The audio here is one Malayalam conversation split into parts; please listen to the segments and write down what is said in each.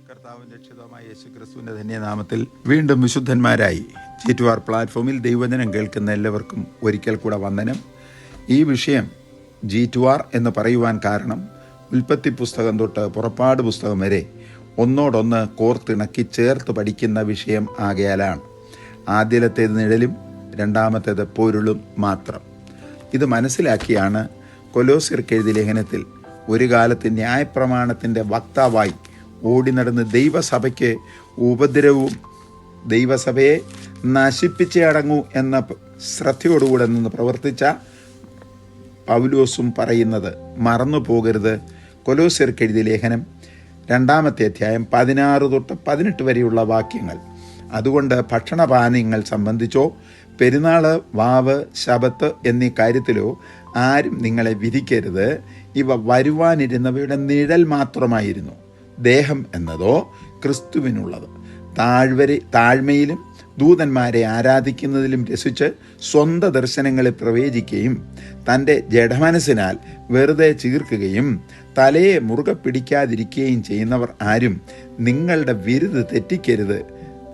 കർത്താവിൻ രക്ഷിതമായ യേശുക്രിസ്തുവിൻ്റെ ധന്യനാമത്തിൽ വീണ്ടും വിശുദ്ധന്മാരായി G2R പ്ലാറ്റ്ഫോമിൽ ദൈവവചനം കേൾക്കുന്ന എല്ലാവർക്കും ഒരിക്കൽ കൂടെ വന്ദനം. ഈ വിഷയം G2R എന്ന് പറയുവാൻ കാരണം ഉൽപ്പത്തി പുസ്തകം തൊട്ട് പുറപ്പാട് പുസ്തകം വരെ ഒന്നോടൊന്ന് കോർത്തിണക്കി ചേർത്ത് പഠിക്കുന്ന വിഷയം ആകയാലാണ്. ആദ്യത്തേത് നിഴലും രണ്ടാമത്തേത് പൊരുളും മാത്രം. ഇത് മനസ്സിലാക്കിയാണ് കൊലോസ്യർക്ക് എഴുതിയ ലേഖനത്തിൽ ഒരു കാലത്ത് ന്യായപ്രമാണത്തിൻ്റെ വക്താവായി ഓടി നടന്ന് ദൈവസഭയ്ക്ക് ഉപദ്രവവും ദൈവസഭയെ നശിപ്പിച്ചേ അടങ്ങൂ എന്ന ശ്രദ്ധയോടുകൂടെ നിന്ന് പ്രവർത്തിച്ച പൗലോസും പറയുന്നത് മറന്നു പോകരുത്. കൊലോസ്യർക്ക് എഴുതിയ ലേഖനം 2-ാമത്തെ അധ്യായം 16 തൊട്ട് 18 വരെയുള്ള വാക്യങ്ങൾ. അതുകൊണ്ട് ഭക്ഷണപാനീയങ്ങൾ സംബന്ധിച്ചോ പെരുന്നാള്, വാവ്, ശബത്ത് എന്നീ കാര്യത്തിലോ ആരും നിങ്ങളെ വിധിക്കരുത്. ഇവ വരുവാനിരുന്നവയുടെ നിഴൽ മാത്രമായിരുന്നു. ദേഹം എന്നതോ ക്രിസ്തുവിനുള്ളത്. താഴ്മയിലും ദൂതന്മാരെ ആരാധിക്കുന്നതിലും രസിച്ച് സ്വന്തം ദർശനങ്ങളെ പ്രവേശിക്കുകയും തൻ്റെ ജഡമനസ്സിനാൽ വെറുതെ ചീർക്കുകയും തലയെ മുറുകെ പിടിക്കാതിരിക്കുകയും ചെയ്യുന്നവർ ആരും നിങ്ങളുടെ വിരുത് തെറ്റിക്കരുത്.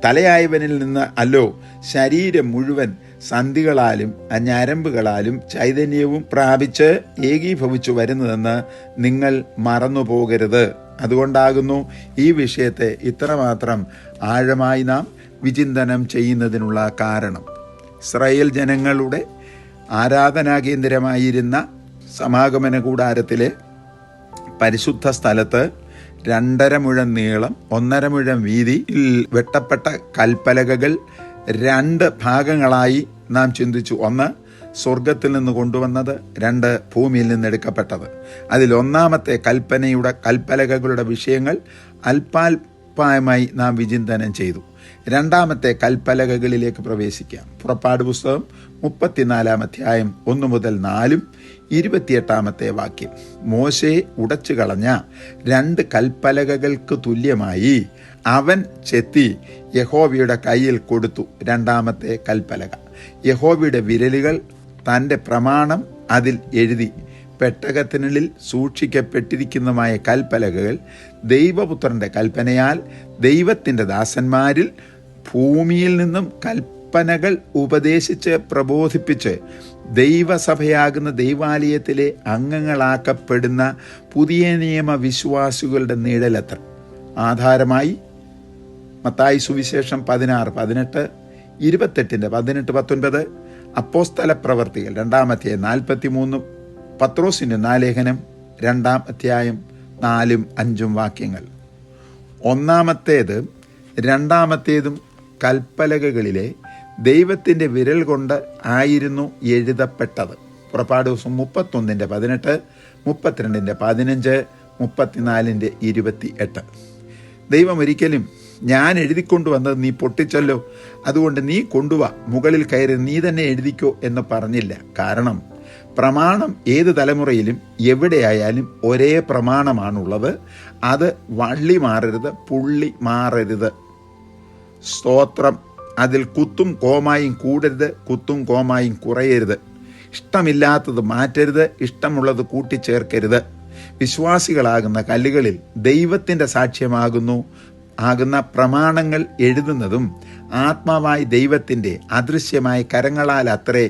തലയായവനിൽ നിന്ന് അല്ലോ ശരീരം മുഴുവൻ സന്ധികളാലും ഞരമ്പുകളാലും ചൈതന്യവും പ്രാപിച്ച് ഏകീഭവിച്ചു വരുന്നതെന്ന് നിങ്ങൾ മറന്നു പോകരുത്. അതുകൊണ്ടാകുന്നു ഈ വിഷയത്തെ ഇത്രമാത്രം ആഴമായി നാം വിചിന്തനം ചെയ്യുന്നതിനുള്ള കാരണം. ഇസ്രായേൽ ജനങ്ങളുടെ ആരാധനാകേന്ദ്രമായിരുന്ന സമാഗമന കൂടാരത്തിലെ പരിശുദ്ധ സ്ഥലത്ത് 2.5 മുഴം നീളം 1.5 മുഴം വീതിയിൽ വെട്ടപ്പെട്ട കൽപ്പലകകൾ 2 ഭാഗങ്ങളായി നാം ചിന്തിച്ചു. 1 സ്വർഗത്തിൽ നിന്ന് കൊണ്ടുവന്നത്, 2 ഭൂമിയിൽ നിന്ന് എടുക്കപ്പെട്ടത്. അതിൽ 1-ാമത്തെ കൽപ്പലകകളുടെ വിഷയങ്ങൾ അല്പാൽപമായി നാം വിചിന്തനം ചെയ്തു. 2-ാമത്തെ കൽപ്പലകകളിലേക്ക് പ്രവേശിക്കാം. പുറപ്പാട് പുസ്തകം 34-ാം അധ്യായം 1 മുതൽ 4-ഉം 28-ാമത്തെ വാക്യം. മോശെ ഉടച്ചു കളഞ്ഞ 2 കൽപ്പലകകൾക്ക് തുല്യമായി അവൻ ചെത്തി യഹോവയുടെ കയ്യിൽ കൊടുത്തു. 2-ാമത്തെ കൽപ്പലക. യഹോവയുടെ വിരലുകൾ തൻ്റെ പ്രമാണം അതിൽ എഴുതി. പെട്ടകത്തിനുള്ളിൽ സൂക്ഷിക്കപ്പെട്ടിരിക്കുന്നതുമായ കൽപ്പലകകൾ ദൈവപുത്രൻ്റെ കൽപ്പനയാൽ ദൈവത്തിൻ്റെ ദാസന്മാരിൽ ഭൂമിയിൽ നിന്നും കൽപ്പനകൾ ഉപദേശിച്ച് പ്രബോധിപ്പിച്ച് ദൈവസഭയാകുന്ന ദൈവാലയത്തിലെ അംഗങ്ങളാക്കപ്പെടുന്ന പുതിയ നിയമ വിശ്വാസികളുടെ നിഴലത്ര. ആധാരമായി മത്തായി സുവിശേഷം 16:18, 28-18-19, അപ്പോസ്തല പ്രവർത്തികൾ 2-ാം അധ്യായം 43, പത്രോസിൻ്റെ 4 ലേഖനം 2-ാം അധ്യായം 4-ഉം 5-ഉം വാക്യങ്ങൾ. 1-ാമത്തേതും 2-ാമത്തേതും കൽപ്പലകകളിലെ ദൈവത്തിൻ്റെ വിരൽ കൊണ്ട് ആയിരുന്നു എഴുതപ്പെട്ടത്. പുറപ്പാട് ദിവസം 31-18, 32-15, 34-28. ദൈവം ഒരിക്കലും ഞാൻ എഴുതിക്കൊണ്ടുവന്നത് നീ പൊട്ടിച്ചല്ലോ, അതുകൊണ്ട് നീ കൊണ്ടുവാ, മുകളിൽ കയറി നീ തന്നെ എഴുതിക്കോ എന്ന് പറഞ്ഞില്ല. കാരണം പ്രമാണം ഏത് തലമുറയിലും എവിടെയായാലും ഒരേ പ്രമാണമാണുള്ളത്. അത് വള്ളി മാറരുത്, പുള്ളി മാറരുത്. സ്തോത്രം. അതിൽ കുത്തും കോമായും കൂടരുത്, കുത്തും കോമായും കുറയരുത്. ഇഷ്ടമില്ലാത്തത് മാറ്റരുത്, ഇഷ്ടമുള്ളത് കൂട്ടിച്ചേർക്കരുത്. വിശ്വാസികളാകുന്ന കല്ലുകളിൽ ദൈവത്തിൻ്റെ സാക്ഷ്യമാകുന്ന പ്രമാണങ്ങൾ എഴുതുന്നതും ആത്മാവായി ദൈവത്തിൻ്റെ അദൃശ്യമായ കരങ്ങളാൽ അത്രേ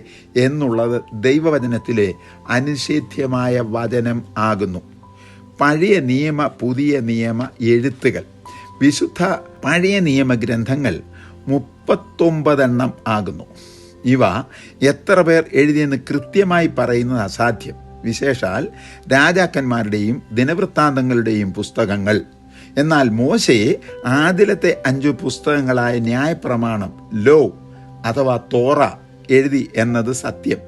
എന്നുള്ളത് ദൈവവചനത്തിലെ അനിഷേധ്യമായ വചനം ആകുന്നു. പഴയ നിയമ പുതിയ നിയമ എഴുത്തുകൾ. വിശുദ്ധ പഴയ നിയമ ഗ്രന്ഥങ്ങൾ 39 എണ്ണം ആകുന്നു. ഇവ എത്ര പേർ എഴുതിയെന്ന് കൃത്യമായി പറയുന്നത് അസാധ്യം. വിശേഷാൽ രാജാക്കന്മാരുടെയും ദിനവൃത്താന്തങ്ങളുടെയും പുസ്തകങ്ങൾ. എന്നാൽ മോശയെ ആദ്യത്തെ 5 പുസ്തകങ്ങളായ ന്യായപ്രമാണം, ലോ അഥവാ തോറ എഴുതി എന്നത് സത്യം.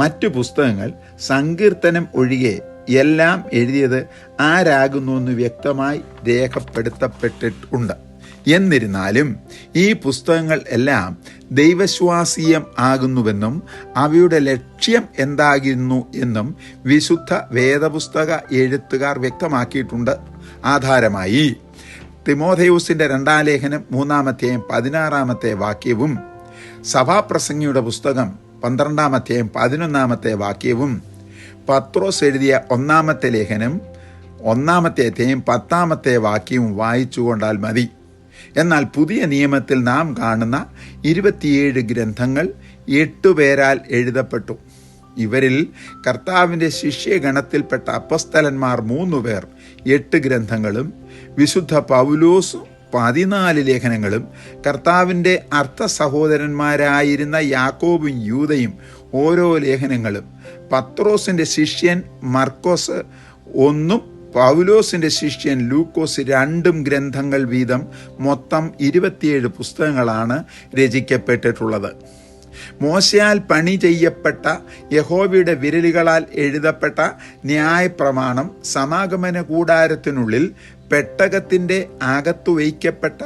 മറ്റു പുസ്തകങ്ങൾ, സങ്കീർത്തനം ഒഴികെ എല്ലാം എഴുതിയത് ആരാകുന്നുവെന്ന് വ്യക്തമായി രേഖപ്പെടുത്തപ്പെട്ടിട്ടുണ്ട്. എന്നിരുന്നാലും ഈ പുസ്തകങ്ങൾ എല്ലാം ദൈവശ്വാസീയം ആകുന്നുവെന്നും അവയുടെ ലക്ഷ്യം എന്താകുന്നു എന്നും വിശുദ്ധ വേദപുസ്തക എഴുത്തുകാർ വ്യക്തമാക്കിയിട്ടുണ്ട്. ആധാരമായി തിമോഥെയൂസിൻ്റെ 2-ാം ലേഖനം 3-ാം അധ്യായം 16-ാമത്തെ വാക്യവും സഭാപ്രസംഗിയുടെ പുസ്തകം 12-ാം അധ്യായം 11-ാമത്തെ വാക്യവും പത്രോസ് എഴുതിയ 1-ാമത്തെ ലേഖനം 1-ാമത്തെ അധ്യായം 10-ാമത്തെ വാക്യവും വായിച്ചു കൊണ്ടാൽ മതി. എന്നാൽ പുതിയ നിയമത്തിൽ നാം കാണുന്ന 27 ഗ്രന്ഥങ്ങൾ 8 പേരാൽ എഴുതപ്പെട്ടു. ഇവരിൽ കർത്താവിൻ്റെ ശിഷ്യഗണത്തിൽപ്പെട്ട അപ്പസ്തലന്മാർ 3 പേർ 8 ഗ്രന്ഥങ്ങളും, വിശുദ്ധ പൗലോസ് 14 ലേഖനങ്ങളും, കർത്താവിൻ്റെ അർത്ഥ സഹോദരന്മാരായിരുന്ന യാക്കോബും യൂദയും ഓരോ ലേഖനങ്ങളും, പത്രോസിൻ്റെ ശിഷ്യൻ മർക്കോസ് 1, പൗലോസിൻ്റെ ശിഷ്യൻ ലൂക്കോസ് 2 ഗ്രന്ഥങ്ങൾ വീതം മൊത്തം 27 പുസ്തകങ്ങളാണ് രചിക്കപ്പെട്ടിട്ടുള്ളത്. മോശയാൽ പണി ചെയ്യപ്പെട്ട യഹോവയുടെ വിരലുകളാൽ എഴുതപ്പെട്ട ന്യായപ്രമാണം സമാഗമന കൂടാരത്തിനുള്ളിൽ പെട്ടകത്തിൻ്റെ അകത്തു വയ്ക്കപ്പെട്ട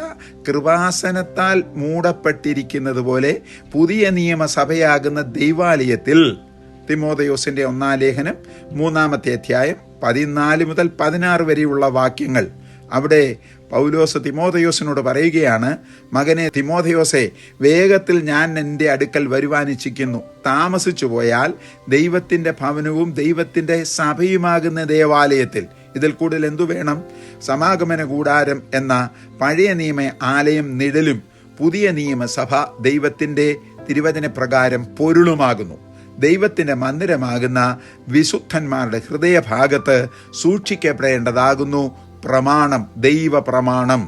കൃപാസനത്താൽ മൂടപ്പെട്ടിരിക്കുന്നത് പോലെ പുതിയ നിയമസഭയാകുന്ന ദൈവാലയത്തിൽ തിമോഥെയോസിൻ്റെ 1-ാം ലേഖനം 3-ാമത്തെ അധ്യായം 14 മുതൽ 16 വരെയുള്ള വാക്യങ്ങൾ. അവിടെ പൗലോസ് തിമോഥെയോസിനോട് പറയുകയാണ്, മകനെ തിമോഥെയോസേ, വേഗത്തിൽ ഞാൻ എൻ്റെ അടുക്കൽ വരുവാനിച്ഛിക്കുന്നു. താമസിച്ചു പോയാൽ ദൈവത്തിൻ്റെ ഭവനവും ദൈവത്തിൻ്റെ സഭയുമാകുന്ന ദേവാലയത്തിൽ ഇതിൽ കൂടുതൽ എന്തു വേണം? സമാഗമന കൂടാരം എന്ന പഴയ നിയമ ആലയം നിഴലും പുതിയ നിയമസഭ ദൈവത്തിൻ്റെ തിരുവചന പ്രകാരം പൊരുളുമാകുന്നു. ദൈവത്തിൻ്റെ മന്ദിരമാകുന്ന വിശുദ്ധന്മാരുടെ ഹൃദയഭാഗത്ത് സൂക്ഷിക്കപ്പെടേണ്ടതാകുന്നു പ്രമാണം, ദൈവ പ്രമാണം.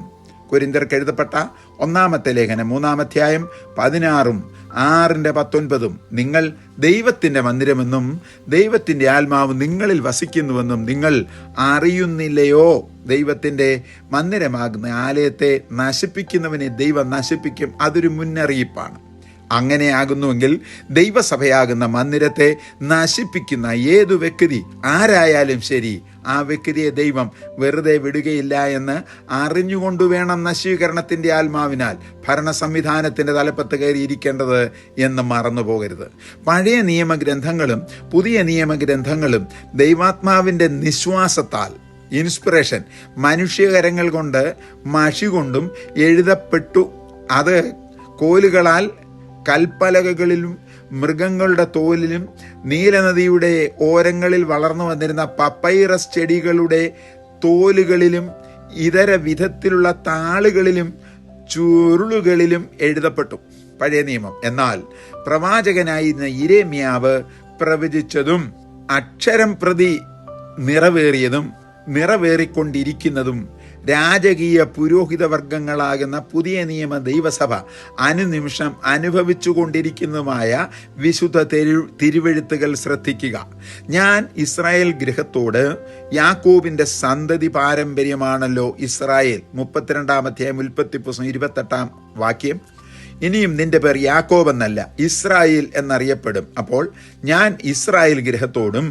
കൊരിന്ത്യർക്ക് എഴുതപ്പെട്ട 1-ാമത്തെ ലേഖനം 3-ാം അധ്യായം 16-ഉം 6-19 നിങ്ങൾ ദൈവത്തിൻ്റെ മന്ദിരമെന്നും ദൈവത്തിൻ്റെ ആത്മാവ് നിങ്ങളിൽ വസിക്കുന്നുവെന്നും നിങ്ങൾ അറിയുന്നില്ലയോ? ദൈവത്തിൻ്റെ മന്ദിരമാകുന്ന ആലയത്തെ നശിപ്പിക്കുന്നവനെ ദൈവം നശിപ്പിക്കും. അതൊരു മുന്നറിയിപ്പാണ്. അങ്ങനെയാകുന്നുവെങ്കിൽ ദൈവസഭയാകുന്ന മന്ദിരത്തെ നശിപ്പിക്കുന്ന ഏതു വ്യക്തി ആരായാലും ശരി, ആ വ്യക്തിയെ ദൈവം വെറുതെ വിടുകയില്ല എന്ന് അറിഞ്ഞുകൊണ്ടുവേണം നശീകരണത്തിൻ്റെ ആത്മാവിനാൽ ഭരണ സംവിധാനത്തിൻ്റെ തലപ്പത്ത് കയറിയിരിക്കേണ്ടത് എന്ന് മറന്നു പോകരുത്. പഴയ നിയമഗ്രന്ഥങ്ങളും പുതിയ നിയമഗ്രന്ഥങ്ങളും ദൈവാത്മാവിൻ്റെ നിശ്വാസത്താൽ, ഇൻസ്പിറേഷൻ, മനുഷ്യകരങ്ങൾ കൊണ്ട് മഷി കൊണ്ടും എഴുതപ്പെട്ടു. അത് കോലുകളാൽ കൽപ്പലകകളിലും മൃഗങ്ങളുടെ തോലിലും നീലനദിയുടെ ഓരങ്ങളിൽ വളർന്നു വന്നിരുന്ന പപ്പൈറസ് ചെടികളുടെ തോലുകളിലും ഇതര വിധത്തിലുള്ള താളുകളിലും ചുരുളുകളിലും എഴുതപ്പെട്ടു പഴയ നിയമം. എന്നാൽ പ്രവാചകനായിരുന്ന യിരെമ്യാവ് പ്രവചിച്ചതും അക്ഷരം പ്രതി നിറവേറിയതും നിറവേറിക്കൊണ്ടിരിക്കുന്നതും രാജകീയ പുരോഹിത വർഗങ്ങളാകുന്ന പുതിയ നിയമ ദൈവസഭ അനുനിമിഷം അനുഭവിച്ചു കൊണ്ടിരിക്കുന്നതുമായ വിശുദ്ധ തിരുവെഴുത്തുകൾ ശ്രദ്ധിക്കുക. ഞാൻ ഇസ്രായേൽ ഗൃഹത്തോട്, യാക്കോബിൻ്റെ സന്തതി പാരമ്പര്യമാണല്ലോ ഇസ്രായേൽ. 32-ാം അധ്യായം ഉൽപ്പത്തി പുസ്തകം 28-ാം വാക്യം. ഇനിയും നിന്റെ പേർ യാക്കോബ് എന്നല്ല, ഇസ്രായേൽ എന്നറിയപ്പെടും. അപ്പോൾ ഞാൻ ഇസ്രായേൽ ഗൃഹത്തോടും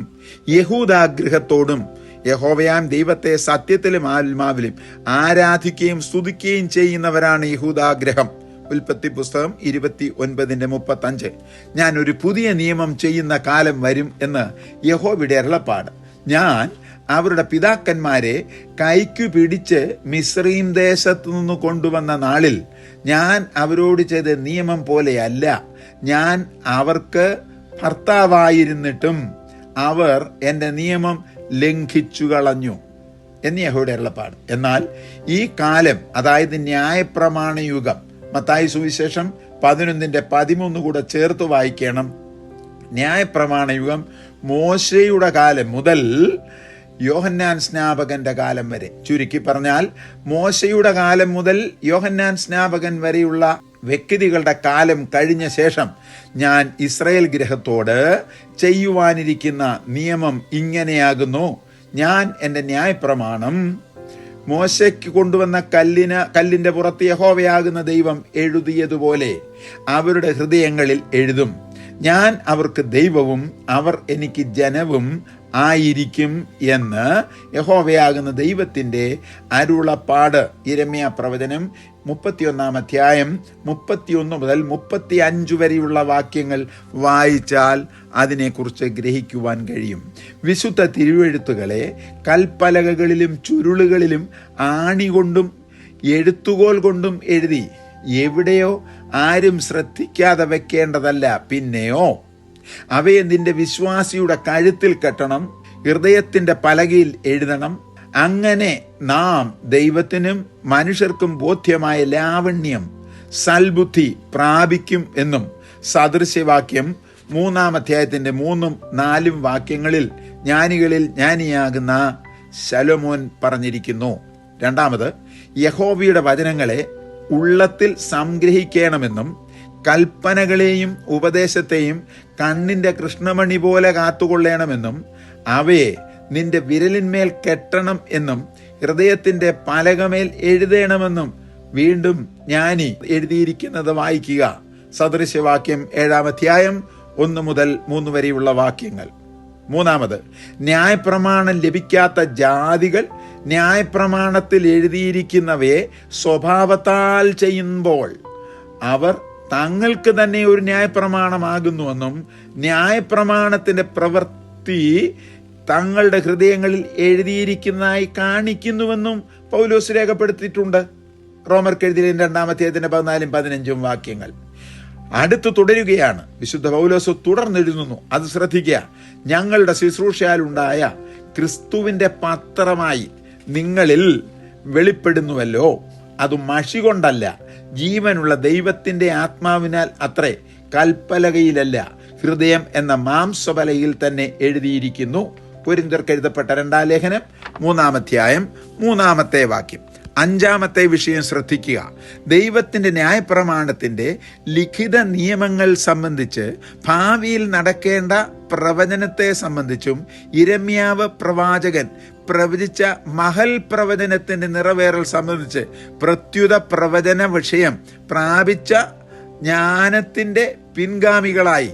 യഹൂദാ ഗൃഹത്തോടും യഹോവയാം ദൈവത്തെ സത്യത്തിലും ആത്മാവിലും ആരാധിക്കുകയും സ്തുതിക്കുകയും ചെയ്യുന്നവരാണ് യഹൂദാഗ്രഹം. ഉൽപ്പത്തി പുസ്തകം 29:35. ഞാൻ ഒരു പുതിയ നിയമം ചെയ്യുന്ന കാലം വരും എന്ന് യഹോവയുടെ അരുളപ്പാട്. ഞാൻ അവരുടെ പിതാക്കന്മാരെ കൈക്കു പിടിച്ച് മിസ്രയീം ദേശത്തു നിന്ന് കൊണ്ടുവന്ന നാളിൽ ഞാൻ അവരോട് ചെയ്ത നിയമം പോലെയല്ല. ഞാൻ അവർക്ക് ഭർത്താവായിരുന്നിട്ടും അവർ എൻ്റെ നിയമം ലംഘിച്ചു കളഞ്ഞു എന്ന് യഹോവയുടെ അരുളപ്പാട്. എന്നാൽ ഈ കാലം, അതായത് ന്യായപ്രമാണ യുഗം, മത്തായി സുവിശേഷം 11:13 കൂടെ ചേർത്ത് വായിക്കണം. ന്യായപ്രമാണ യുഗം മോശയുടെ കാലം മുതൽ യോഹന്നാൻ സ്നാപകന്റെ കാലം വരെ. ചുരുക്കി പറഞ്ഞാൽ മോശയുടെ കാലം മുതൽ യോഹന്നാൻ സ്നാപകൻ വരെയുള്ള വ്യക്തികളുടെ കാലം കഴിഞ്ഞ ശേഷം ഞാൻ ഇസ്രായേൽ ഗൃഹത്തോട് ചെയ്യുവാനിരിക്കുന്ന നിയമം ഇങ്ങനെയാകുന്നു. ഞാൻ എൻ്റെ ന്യായപ്രമാണം മോശയ്ക്ക് കൊണ്ടുവന്ന കല്ലിൻ്റെ പുറത്ത് യഹോവയാകുന്ന ദൈവം എഴുതിയതുപോലെ അവരുടെ ഹൃദയങ്ങളിൽ എഴുതും. ഞാൻ അവർക്ക് ദൈവവും അവർ എനിക്ക് ജനവും ആയിരിക്കും എന്ന് യഹോവയാകുന്ന ദൈവത്തിൻ്റെ അരുളപ്പാട്. യിരെമ്യാ പ്രവചനം 31-ാം അധ്യായം 31 മുതൽ 35 വരെയുള്ള വാക്യങ്ങൾ വായിച്ചാൽ അതിനെക്കുറിച്ച് ഗ്രഹിക്കുവാൻ കഴിയും. വിശുദ്ധ തിരുവെഴുത്തുകളെ കൽപ്പലകകളിലും ചുരുളുകളിലും ആണി കൊണ്ടും എഴുത്തുകോൽ കൊണ്ടും എഴുതി എവിടെയോ ആരും ശ്രദ്ധിക്കാതെ വെക്കേണ്ടതല്ല, പിന്നെയോ അവയെ നിന്റെ വിശ്വാസിയുടെ കഴുത്തിൽ കെട്ടണം, ഹൃദയത്തിൻ്റെ പലകയിൽ എഴുതണം, അങ്ങനെ നാം ദൈവത്തിനും മനുഷ്യർക്കും ബോധ്യമായ ലാവണ്യം സൽബുദ്ധി പ്രാപിക്കും എന്നും സദൃശ്യവാക്യം 3-ാം അധ്യായത്തിൻ്റെ 3-4 വാക്യങ്ങളിൽ ജ്ഞാനികളിൽ ജ്ഞാനിയാകുന്ന ശലോമോൻ പറഞ്ഞിരിക്കുന്നു. രണ്ടാമത്, യഹോവയുടെ വചനങ്ങളെ ഉള്ളത്തിൽ സംഗ്രഹിക്കണമെന്നും കൽപ്പനകളെയും ഉപദേശത്തെയും കണ്ണിൻ്റെ കൃഷ്ണമണി പോലെ കാത്തുകൊള്ളണമെന്നും അവയെ നിന്റെ വിരലിന്മേൽ കെട്ടണം എന്നും ഹൃദയത്തിൻ്റെ പലകമേൽ എഴുതണമെന്നും വീണ്ടും ജ്ഞാനി എഴുതിയിരിക്കുന്നത് വായിക്കുക. സദൃശ്യവാക്യം 7-ാം അധ്യായം 1 മുതൽ 3 വരെയുള്ള വാക്യങ്ങൾ. മൂന്നാമത്, ന്യായപ്രമാണം ലഭിക്കാത്ത ജാതികൾ ന്യായപ്രമാണത്തിൽ എഴുതിയിരിക്കുന്നവയെ സ്വഭാവത്താൽ ചെയ്യുമ്പോൾ അവർ തങ്ങൾക്ക് തന്നെ ഒരു ന്യായപ്രമാണമാകുന്നുവെന്നും ന്യായപ്രമാണത്തിൻ്റെ പ്രവൃത്തി തങ്ങളുടെ ഹൃദയങ്ങളിൽ എഴുതിയിരിക്കുന്നതായി കാണിക്കുന്നുവെന്നും പൗലോസ് രേഖപ്പെടുത്തിയിട്ടുണ്ട്. റോമർക്ക് എഴുതിയ 2-ാം അധ്യായത്തിൻ്റെ 14-15 വാക്യങ്ങൾ. അടുത്ത് തുടരുകയാണ്. വിശുദ്ധ പൗലോസ് തുടർന്നെഴുതുന്നു, അത് ശ്രദ്ധിക്കുക. ഞങ്ങളുടെ ശുശ്രൂഷയാലുണ്ടായ ക്രിസ്തുവിൻ്റെ പത്രമായി നിങ്ങളിൽ വെളിപ്പെടുന്നുവല്ലോ, അത് മഷി കൊണ്ടല്ല, ജീവനുള്ള ദൈവത്തിൻ്റെ ആത്മാവിനാൽ അത്രേ, കൽപ്പലകയിലല്ല, ഹൃദയം എന്ന മാംസബലയിൽ തന്നെ എഴുതിയിരിക്കുന്നു. കൊരിന്ത്യർക്ക് എഴുതപ്പെട്ട 2-ാം ലേഖനം 3-ാം അധ്യായം 3-ാമത്തെ വാക്യം. 5-ാമത്തെ വിഷയം ശ്രദ്ധിക്കുക. ദൈവത്തിൻ്റെ ന്യായപ്രമാണത്തിൻ്റെ ലിഖിത നിയമങ്ങൾ സംബന്ധിച്ച്, ഭാവിയിൽ നടക്കേണ്ട പ്രവചനത്തെ സംബന്ധിച്ചും യിരെമ്യാവ് പ്രവാചകൻ പ്രവചിച്ച മഹൽ പ്രവചനത്തിൻ്റെ നിറവേറൽ സംബന്ധിച്ച് പ്രത്യുത പ്രവചന വിഷയം പ്രാപിച്ച ജ്ഞാനത്തിൻ്റെ പിൻഗാമികളായി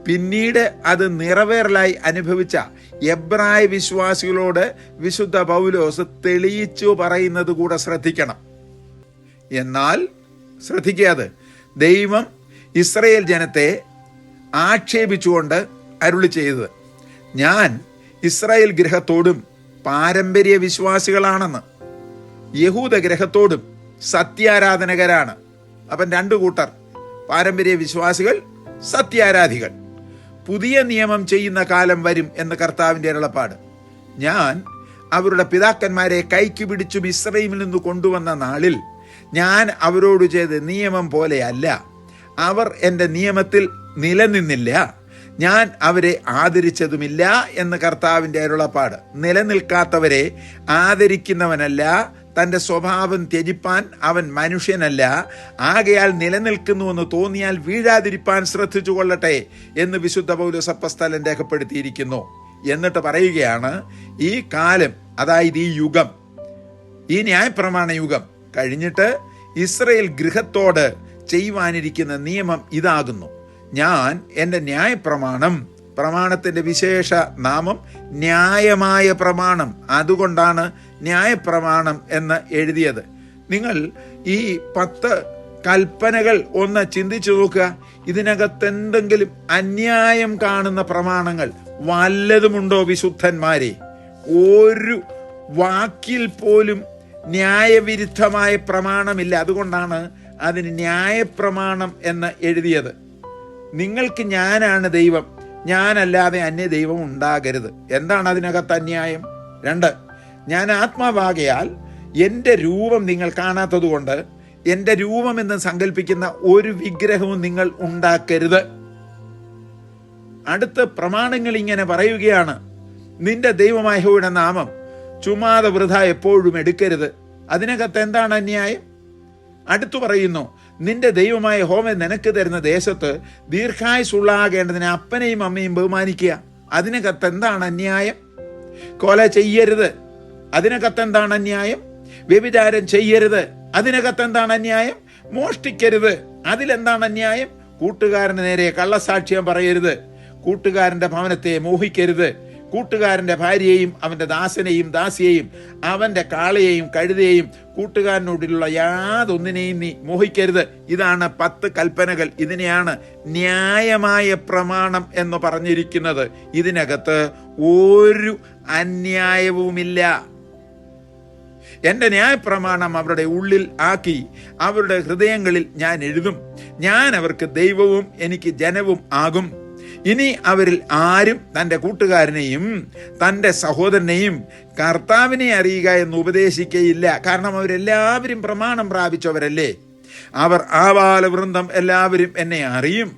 പിന്നീട് അത് നിറവേറലായി അനുഭവിച്ച എബ്രായ വിശ്വാസികളോട് വിശുദ്ധ പൗലോസ് തെളിയിച്ചു പറയുന്നത് കൂടെ ശ്രദ്ധിക്കണം. എന്നാൽ ശ്രദ്ധിക്കാതെ ദൈവം ഇസ്രയേൽ ജനത്തെ ആക്ഷേപിച്ചുകൊണ്ട് അരുളി ചെയ്തത്, ഞാൻ ഇസ്രായേൽ ഗൃഹത്തോടും പാരമ്പര്യ വിശ്വാസികളാണെന്ന്, യഹൂദ ഗൃഹത്തോടും സത്യാരാധനകരാണ്. അപ്പം 2 കൂട്ടർ, പാരമ്പര്യ വിശ്വാസികൾ, സത്യാരാധികൾ. പുതിയ നിയമം ചെയ്യുന്ന കാലം വരും എന്ന് കർത്താവിൻ്റെ അരുളപ്പാട്. ഞാൻ അവരുടെ പിതാക്കന്മാരെ കൈക്ക് പിടിച്ചു മിസ്രയീമിൽ നിന്ന് കൊണ്ടുവന്ന നാളിൽ ഞാൻ അവരോട് ചെയ്ത നിയമം പോലെയല്ല. അവർ എൻ്റെ നിയമത്തിൽ നിലനിന്നില്ല, ഞാൻ അവരെ ആദരിച്ചതുമില്ല എന്ന് കർത്താവിൻ്റെ അരുളപ്പാട്. നിലനിൽക്കാത്തവരെ ആദരിക്കുന്നവനല്ല, തൻ്റെ സ്വഭാവം ത്യജിപ്പാൻ അവൻ മനുഷ്യനല്ല, ആകയാൽ നിലനിൽക്കുന്നുവെന്ന് തോന്നിയാൽ വീഴാതിരിപ്പാൻ ശ്രദ്ധിച്ചു കൊള്ളട്ടെ എന്ന് വിശുദ്ധ പൗലോസ് അപ്പോസ്തലൻ രേഖപ്പെടുത്തിയിരിക്കുന്നു. എന്നിട്ട് പറയുകയാണ്, ഈ കാലം, അതായത് ഈ യുഗം, ഈ ന്യായപ്രമാണ യുഗം കഴിഞ്ഞിട്ട് ഇസ്രയേൽ ഗൃഹത്തോട് ചെയ്യുവാനിരിക്കുന്ന നിയമം ഇതാകുന്നു, ഞാൻ എൻ്റെ ന്യായപ്രമാണം, പ്രമാണത്തിൻ്റെ വിശേഷ നാമം ന്യായമായ പ്രമാണം, അതുകൊണ്ടാണ് ന്യായപ്രമാണം എന്ന് എഴുതിയത്. നിങ്ങൾ ഈ 10 കൽപ്പനകൾ ഒന്ന് ചിന്തിച്ചു നോക്കുക. ഇതിനകത്ത് എന്തെങ്കിലും അന്യായം കാണുന്ന പ്രമാണങ്ങൾ വല്ലതുമുണ്ടോ വിശുദ്ധന്മാരെ? ഒരു വാക്കിൽ പോലും ന്യായവിരുദ്ധമായ പ്രമാണമില്ല. അതുകൊണ്ടാണ് അതിന് ന്യായപ്രമാണം എന്ന് എഴുതിയത്. നിങ്ങൾക്ക് ഞാനാണ് ദൈവം, ഞാനല്ലാതെ അന്യ ദൈവം ഉണ്ടാകരുത്. എന്താണ് അതിനകത്ത് അന്യായം? 2, ഞാൻ ആത്മാവാകയാൽ എൻ്റെ രൂപം നിങ്ങൾ കാണാത്തതുകൊണ്ട് എൻ്റെ രൂപമെന്ന് സങ്കല്പിക്കുന്ന ഒരു വിഗ്രഹവും നിങ്ങൾ ഉണ്ടാക്കരുത്. അടുത്ത പ്രമാണങ്ങൾ ഇങ്ങനെ പറയുകയാണ്, നിന്റെ ദൈവമായ യഹോവയുടെ നാമം ചുമ്മാതെ വൃഥ എപ്പോഴും എടുക്കരുത്. അതിനകത്ത് എന്താണ് അന്യായം? അടുത്തു പറയുന്നു, നിന്റെ ദൈവമായ യഹോവ നിനക്ക് തരുന്ന ദേശത്ത് ദീർഘായുസ്സുള്ളാകേണ്ടതിന് അപ്പനെയും അമ്മയും ബഹുമാനിക്കുക. അതിനകത്ത് എന്താണ് അന്യായം? കൊല ചെയ്യരുത്, അതിനകത്ത് എന്താണ് അന്യായം? വ്യഭിചാരം ചെയ്യരുത്, അതിനകത്ത് എന്താണ് അന്യായം? മോഷ്ടിക്കരുത്, അതിലെന്താണ് അന്യായം? കൂട്ടുകാരന് നേരെ കള്ളസാക്ഷ്യം പറയരുത്, കൂട്ടുകാരൻ്റെ ഭവനത്തെ മോഹിക്കരുത്, കൂട്ടുകാരൻ്റെ ഭാര്യയെയും അവൻ്റെ ദാസനെയും ദാസിയെയും അവൻ്റെ കാളയെയും കഴുതയെയും കൂട്ടുകാരനോടുള്ള യാതൊന്നിനെയും നീ മോഹിക്കരുത്. ഇതാണ് 10 കൽപ്പനകൾ. ഇതിനെയാണ് ന്യായമായ പ്രമാണം എന്ന് പറഞ്ഞിരിക്കുന്നത്. ഇതിനകത്ത് ഒരു അന്യായവുമില്ല. എൻ്റെ ന്യായപ്രമാണം അവരുടെ ഉള്ളിൽ ആക്കി അവരുടെ ഹൃദയങ്ങളിൽ ഞാൻ എഴുതും. ഞാൻ അവർക്ക് ദൈവവും എനിക്ക് ജനവും ആകും. ഇനി അവരിൽ ആരും തൻ്റെ കൂട്ടുകാരനെയും തൻ്റെ സഹോദരനെയും കർത്താവിനെ അറിയുക എന്ന് ഉപദേശിക്കയില്ല. കാരണം അവരെല്ലാവരും പ്രമാണം പ്രാപിച്ചവരല്ലേ. അവർ ആബാലവൃന്ദം എല്ലാവരും എന്നെ അറിയും.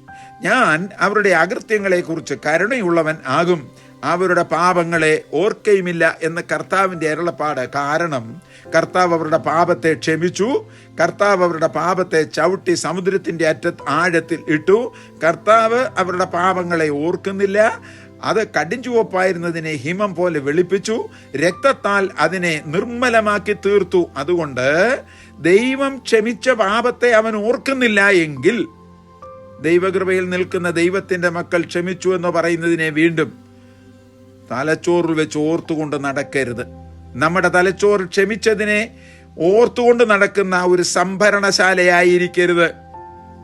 ഞാൻ അവരുടെ അകൃത്യങ്ങളെക്കുറിച്ച് കരുണയുള്ളവൻ ആകും, അവരുടെ പാപങ്ങളെ ഓർക്കയുമില്ല എന്ന് കർത്താവിൻ്റെ അരുളപ്പാട്. കാരണം കർത്താവ് അവരുടെ പാപത്തെ ക്ഷമിച്ചു. കർത്താവ് അവരുടെ പാപത്തെ ചവിട്ടി സമുദ്രത്തിൻ്റെ ആഴത്തിൽ ഇട്ടു. കർത്താവ് അവരുടെ പാപങ്ങളെ ഓർക്കുന്നില്ല. അത് കടിഞ്ചുവപ്പായിരുന്നതിനെ ഹിമം പോലെ വെളുപ്പിച്ചു. രക്തത്താൽ അതിനെ നിർമ്മലമാക്കി തീർത്തു. അതുകൊണ്ട് ദൈവം ക്ഷമിച്ച പാപത്തെ അവൻ ഓർക്കുന്നില്ല എങ്കിൽ ദൈവകൃപയിൽ നിൽക്കുന്ന ദൈവത്തിൻ്റെ മക്കൾ ക്ഷമിച്ചു എന്ന് പറയുന്നതിനെ വീണ്ടും തലച്ചോറിൽ വെച്ച് ഓർത്തുകൊണ്ട് നടക്കരുത്. നമ്മുടെ തലച്ചോറ് ക്ഷമിച്ചതിനെ ഓർത്തുകൊണ്ട് നടക്കുന്ന ഒരു സംഭരണശാലയായിരിക്കരുത്.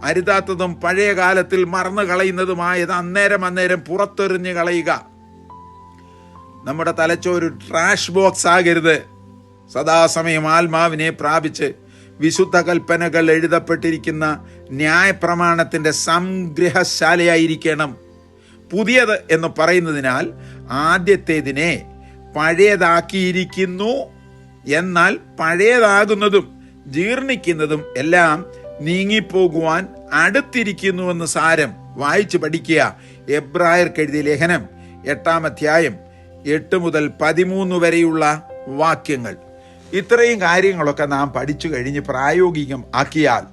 അരുതാത്തതും പഴയ കാലത്തിൽ മറന്നു കളയുന്നതുമായത് അന്നേരം പുറത്തെറിഞ്ഞ് കളയുക. നമ്മുടെ തലച്ചോറ് ട്രാഷ് ബോക്സ് ആകരുത്. സദാസമയം ആത്മാവിനെ പ്രാപിച്ച് വിശുദ്ധ കൽപ്പനകൾ എഴുതപ്പെട്ടിരിക്കുന്ന ന്യായപ്രമാണത്തിൻ്റെ സംഗ്രഹശാലയായിരിക്കണം. പുതിയത് എന്ന് പറയുന്നതിനാൽ ആദ്യത്തേതിനെ പഴയതാക്കിയിരിക്കുന്നു. എന്നാൽ പഴയതാകുന്നതും ജീർണിക്കുന്നതും എല്ലാം നീങ്ങിപ്പോകുവാൻ അടുത്തിരിക്കുന്നുവെന്ന് സാരം. വായിച്ചു പഠിക്കുക. എബ്രായർക്ക് എഴുതിയ ലേഖനം 8-ാം അധ്യായം 8 മുതൽ 13 വരെയുള്ള വാക്യങ്ങൾ. ഇത്രയും കാര്യങ്ങളൊക്കെ നാം പഠിച്ചു കഴിഞ്ഞ് പ്രായോഗികം ആക്കിയാൽ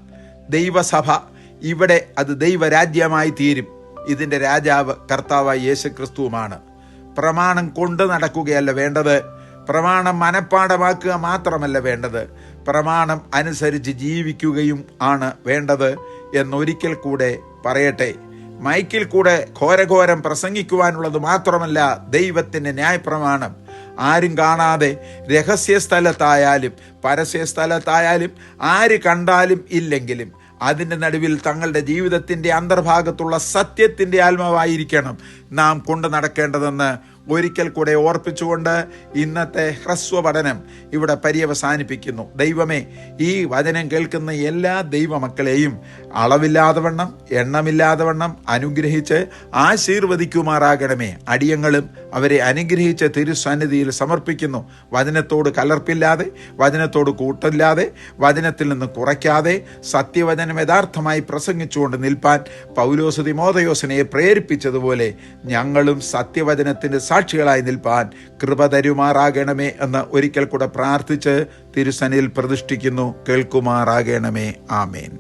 ദൈവസഭ ഇവിടെ അത് ദൈവരാജ്യമായി തീരും. ഇതിൻ്റെ രാജാവ് കർത്താവായ യേശുക്രിസ്തുവുമാണ്. പ്രമാണം കൊണ്ട് നടക്കുകയല്ല വേണ്ടത്, പ്രമാണം മനഃപ്പാഠമാക്കുക മാത്രമല്ല വേണ്ടത്, പ്രമാണം അനുസരിച്ച് ജീവിക്കുകയും ആണ് വേണ്ടത് എന്നൊരിക്കൽ കൂടെ പറയട്ടെ. മൈക്കിൽ കൂടെ ഘോരഘോരം പ്രസംഗിക്കുവാനുള്ളത് മാത്രമല്ല ദൈവത്തിൻ്റെ ന്യായപ്രമാണം. ആരും കാണാതെ രഹസ്യ സ്ഥലത്തായാലും പരസ്യ സ്ഥലത്തായാലും ആര് കണ്ടാലും ഇല്ലെങ്കിലും അതിൻ്റെ നടുവിൽ തങ്ങളുടെ ജീവിതത്തിൻ്റെ അന്തർഭാഗത്തുള്ള സത്യത്തിൻ്റെ ആത്മാവായിരിക്കണം നാം കൊണ്ടു നടക്കേണ്ടതെന്ന് ഒരിക്കൽ കൂടെ ഓർപ്പിച്ചുകൊണ്ട് ഇന്നത്തെ ഹ്രസ്വ പഠനം ഇവിടെ പര്യവസാനിപ്പിക്കുന്നു. ദൈവമേ, ഈ വചനം കേൾക്കുന്ന എല്ലാ ദൈവമക്കളെയും അളവില്ലാതെ വണ്ണം എണ്ണമില്ലാതെ വണ്ണം അനുഗ്രഹിച്ച് ആശീർവദിക്കുമാറാകണമേ. അടിയങ്ങളും അവരെ അനുഗ്രഹിച്ച് തിരുസന്നിധിയിൽ സമർപ്പിക്കുന്നു. വചനത്തോട് കലർപ്പില്ലാതെ, വചനത്തോട് കൂട്ടില്ലാതെ, വചനത്തിൽ നിന്ന് കുറയ്ക്കാതെ സത്യവചനം യഥാർത്ഥമായി പ്രസംഗിച്ചുകൊണ്ട് നിൽപ്പാൻ പൗലോസ് തിമോഥെയോസിനെ പ്രേരിപ്പിച്ചതുപോലെ ഞങ്ങളും സത്യവചനത്തിൻ്റെ സാക്ഷികളായി നിൽപ്പാൻ കൃപ തരുമാറാകണമേ എന്ന് ഒരിക്കൽ കൂടെ പ്രാർത്ഥിച്ച് തിരുസന്നിധിയിൽ പ്രതിഷ്ഠിക്കുന്നു. കേൾക്കുമാറാകണമേ. ആമേൻ.